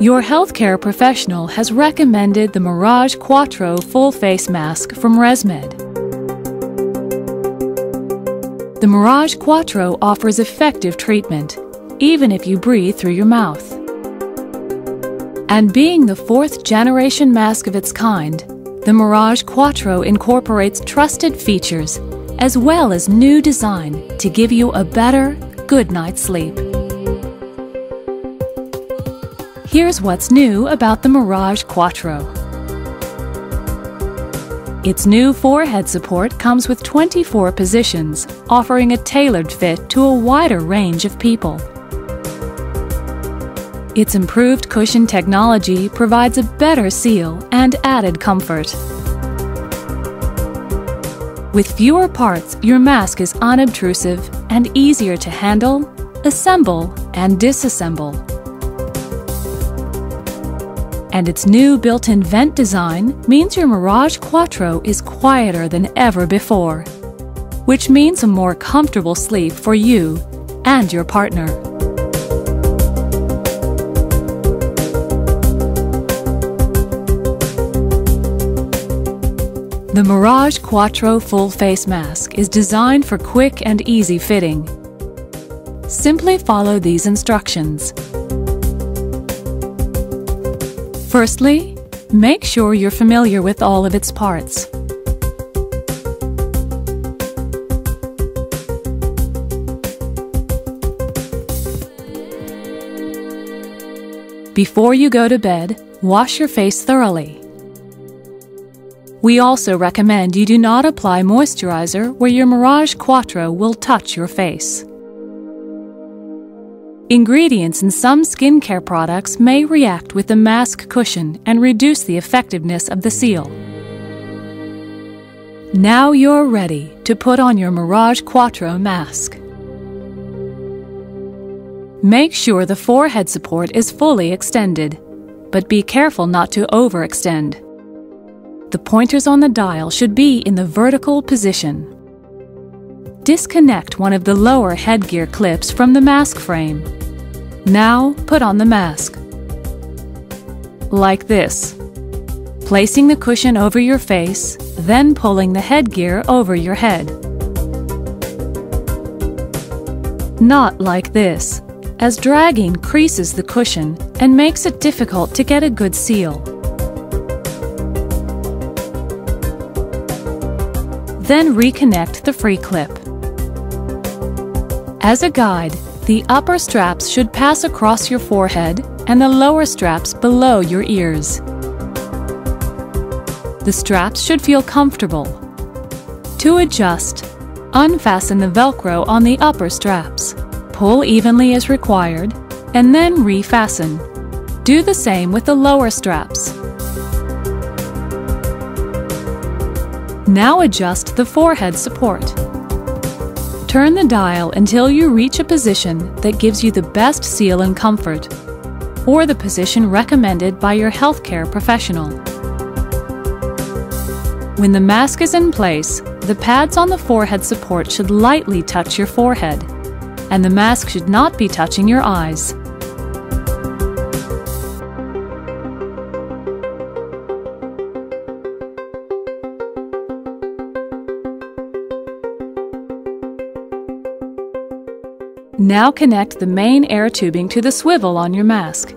Your healthcare professional has recommended the Mirage Quattro full face mask from ResMed. The Mirage Quattro offers effective treatment, even if you breathe through your mouth. And being the fourth-generation mask of its kind, the Mirage Quattro incorporates trusted features as well as new design to give you a better, good night's sleep. Here's what's new about the Mirage Quattro. Its new forehead support comes with 24 positions, offering a tailored fit to a wider range of people. Its improved cushion technology provides a better seal and added comfort. With fewer parts, your mask is unobtrusive and easier to handle, assemble, and disassemble. And its new built-in vent design means your Mirage Quattro is quieter than ever before, which means a more comfortable sleep for you and your partner. The Mirage Quattro full face mask is designed for quick and easy fitting. Simply follow these instructions. Firstly, make sure you're familiar with all of its parts. Before you go to bed, wash your face thoroughly. We also recommend you do not apply moisturizer where your Mirage Quattro will touch your face. Ingredients in some skincare products may react with the mask cushion and reduce the effectiveness of the seal. Now you're ready to put on your Mirage Quattro mask. Make sure the forehead support is fully extended, but be careful not to overextend. The pointers on the dial should be in the vertical position. Disconnect one of the lower headgear clips from the mask frame. Now put on the mask. Like this. Placing the cushion over your face, then pulling the headgear over your head. Not like this, as dragging creases the cushion and makes it difficult to get a good seal. Then reconnect the free clip. As a guide, the upper straps should pass across your forehead and the lower straps below your ears. The straps should feel comfortable. To adjust, unfasten the Velcro on the upper straps. Pull evenly as required, and then refasten. Do the same with the lower straps. Now adjust the forehead support. Turn the dial until you reach a position that gives you the best seal and comfort, or the position recommended by your healthcare professional. When the mask is in place, the pads on the forehead support should lightly touch your forehead, and the mask should not be touching your eyes. Now connect the main air tubing to the swivel on your mask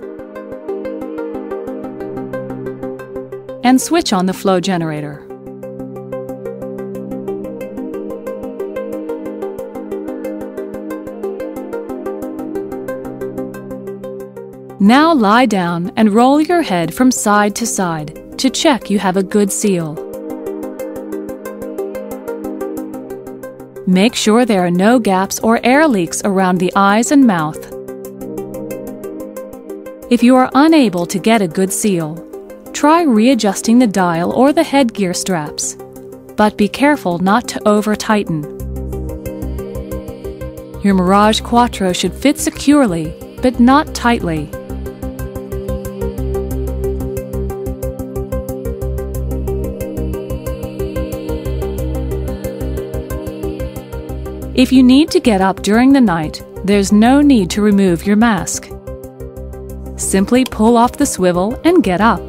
and switch on the flow generator. Now lie down and roll your head from side to side to check you have a good seal. Make sure there are no gaps or air leaks around the eyes and mouth. If you are unable to get a good seal, try readjusting the dial or the headgear straps, but be careful not to over-tighten. Your Mirage Quattro should fit securely, but not tightly. If you need to get up during the night, there's no need to remove your mask. Simply pull off the swivel and get up.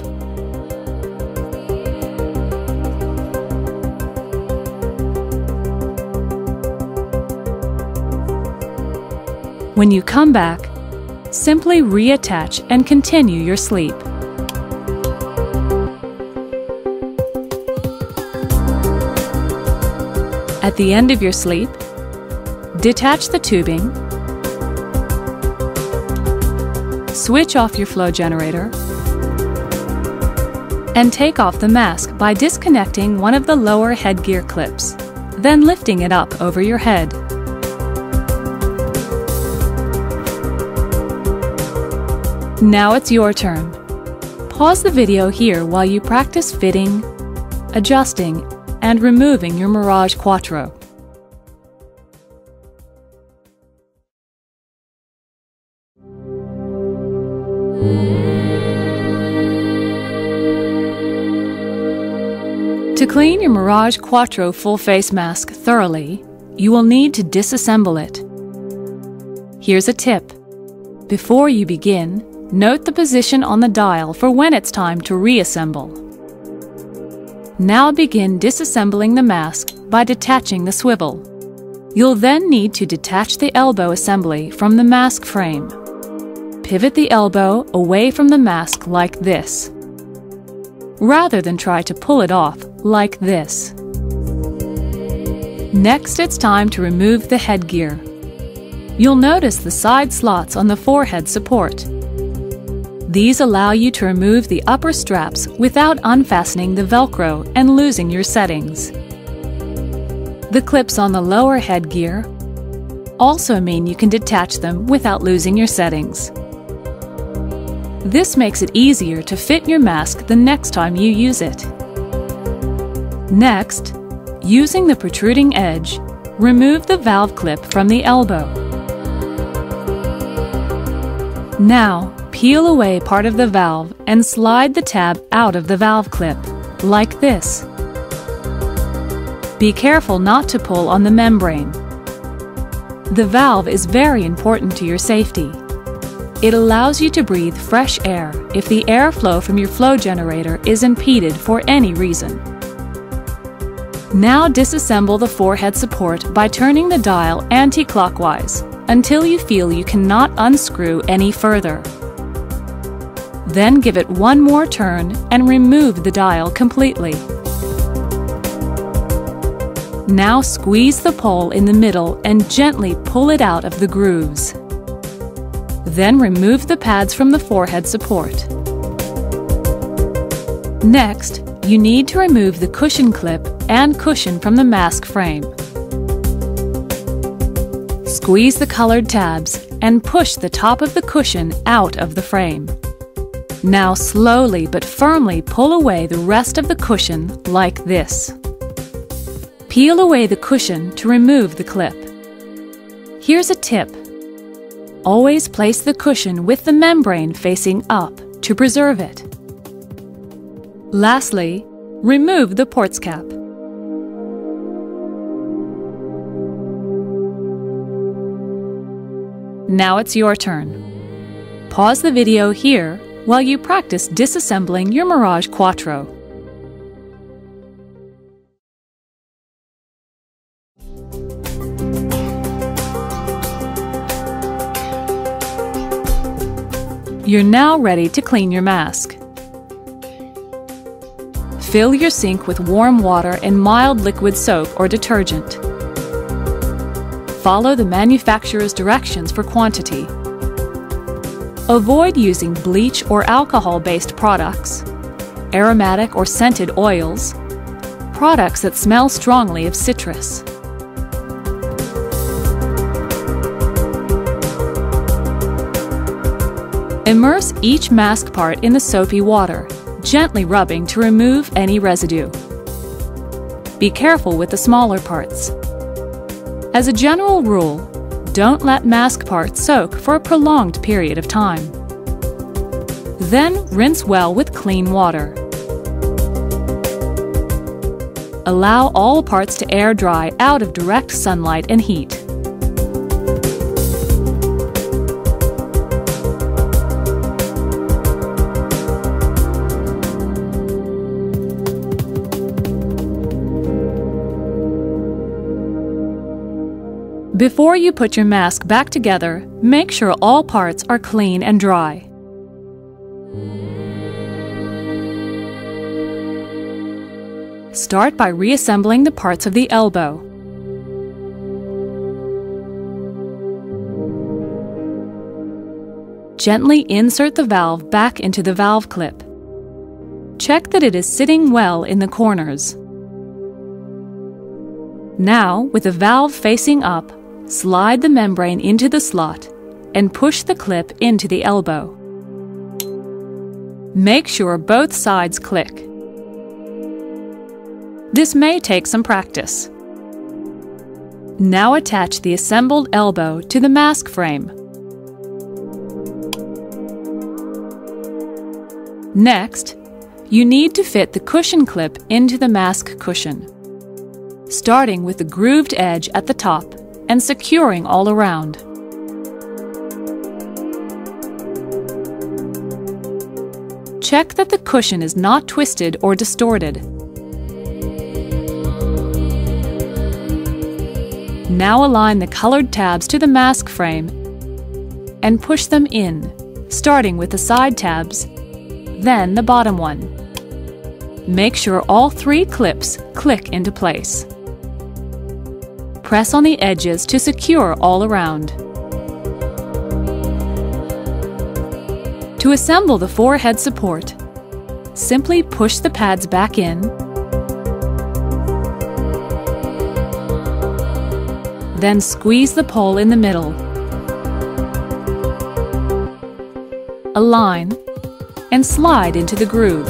When you come back, simply reattach and continue your sleep. At the end of your sleep, detach the tubing, switch off your flow generator, and take off the mask by disconnecting one of the lower headgear clips, then lifting it up over your head. Now it's your turn. Pause the video here while you practice fitting, adjusting, and removing your Mirage Quattro. To clean your Mirage Quattro full face mask thoroughly, you will need to disassemble it. Here's a tip. Before you begin, note the position on the dial for when it's time to reassemble. Now begin disassembling the mask by detaching the swivel. You'll then need to detach the elbow assembly from the mask frame. Pivot the elbow away from the mask like this, rather than try to pull it off like this. Next, it's time to remove the headgear. You'll notice the side slots on the forehead support. These allow you to remove the upper straps without unfastening the Velcro and losing your settings. The clips on the lower headgear also mean you can detach them without losing your settings. This makes it easier to fit your mask the next time you use it. Next, using the protruding edge, remove the valve clip from the elbow. Now, peel away part of the valve and slide the tab out of the valve clip, like this. Be careful not to pull on the membrane. The valve is very important to your safety. It allows you to breathe fresh air if the airflow from your flow generator is impeded for any reason. Now disassemble the forehead support by turning the dial anti-clockwise until you feel you cannot unscrew any further. Then give it one more turn and remove the dial completely. Now squeeze the pole in the middle and gently pull it out of the grooves. Then remove the pads from the forehead support. Next, you need to remove the cushion clip and cushion from the mask frame. Squeeze the colored tabs and push the top of the cushion out of the frame. Now slowly but firmly pull away the rest of the cushion like this. Peel away the cushion to remove the clip. Here's a tip. Always place the cushion with the membrane facing up to preserve it. Lastly, remove the ports cap. Now it's your turn. Pause the video here while you practice disassembling your Mirage Quattro. You're now ready to clean your mask. Fill your sink with warm water and mild liquid soap or detergent. Follow the manufacturer's directions for quantity. Avoid using bleach or alcohol-based products, aromatic or scented oils, products that smell strongly of citrus. Immerse each mask part in the soapy water, gently rubbing to remove any residue. Be careful with the smaller parts. As a general rule, don't let mask parts soak for a prolonged period of time. Then rinse well with clean water. Allow all parts to air dry out of direct sunlight and heat. Before you put your mask back together, make sure all parts are clean and dry. Start by reassembling the parts of the elbow. Gently insert the valve back into the valve clip. Check that it is sitting well in the corners. Now, with the valve facing up, slide the membrane into the slot and push the clip into the elbow. Make sure both sides click. This may take some practice. Now attach the assembled elbow to the mask frame. Next, you need to fit the cushion clip into the mask cushion, starting with the grooved edge at the top and securing all around. Check that the cushion is not twisted or distorted. Now align the colored tabs to the mask frame and push them in, starting with the side tabs, then the bottom one. Make sure all 3 clips click into place. Press on the edges to secure all around. To assemble the forehead support, simply push the pads back in, then squeeze the pole in the middle. Align and slide into the groove.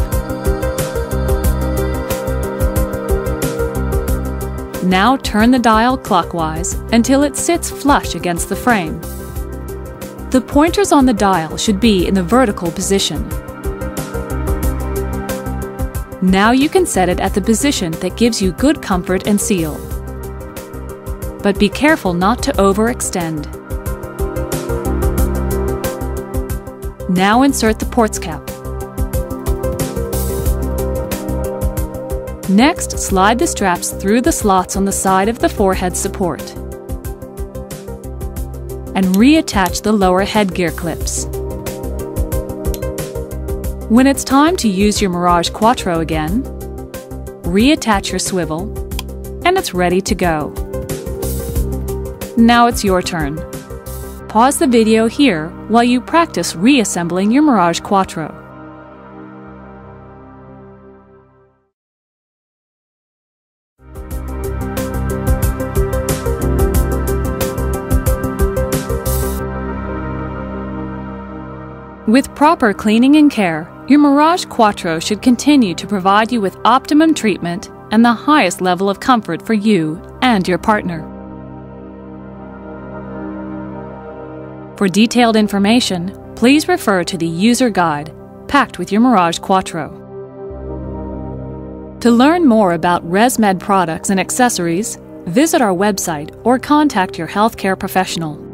Now turn the dial clockwise until it sits flush against the frame. The pointers on the dial should be in the vertical position. Now you can set it at the position that gives you good comfort and seal. But be careful not to overextend. Now insert the ports cap. Next, slide the straps through the slots on the side of the forehead support and reattach the lower headgear clips. When it's time to use your Mirage Quattro again, reattach your swivel and it's ready to go. Now it's your turn. Pause the video here while you practice reassembling your Mirage Quattro. With proper cleaning and care, your Mirage Quattro should continue to provide you with optimum treatment and the highest level of comfort for you and your partner. For detailed information, please refer to the user guide packed with your Mirage Quattro. To learn more about ResMed products and accessories, visit our website or contact your healthcare professional.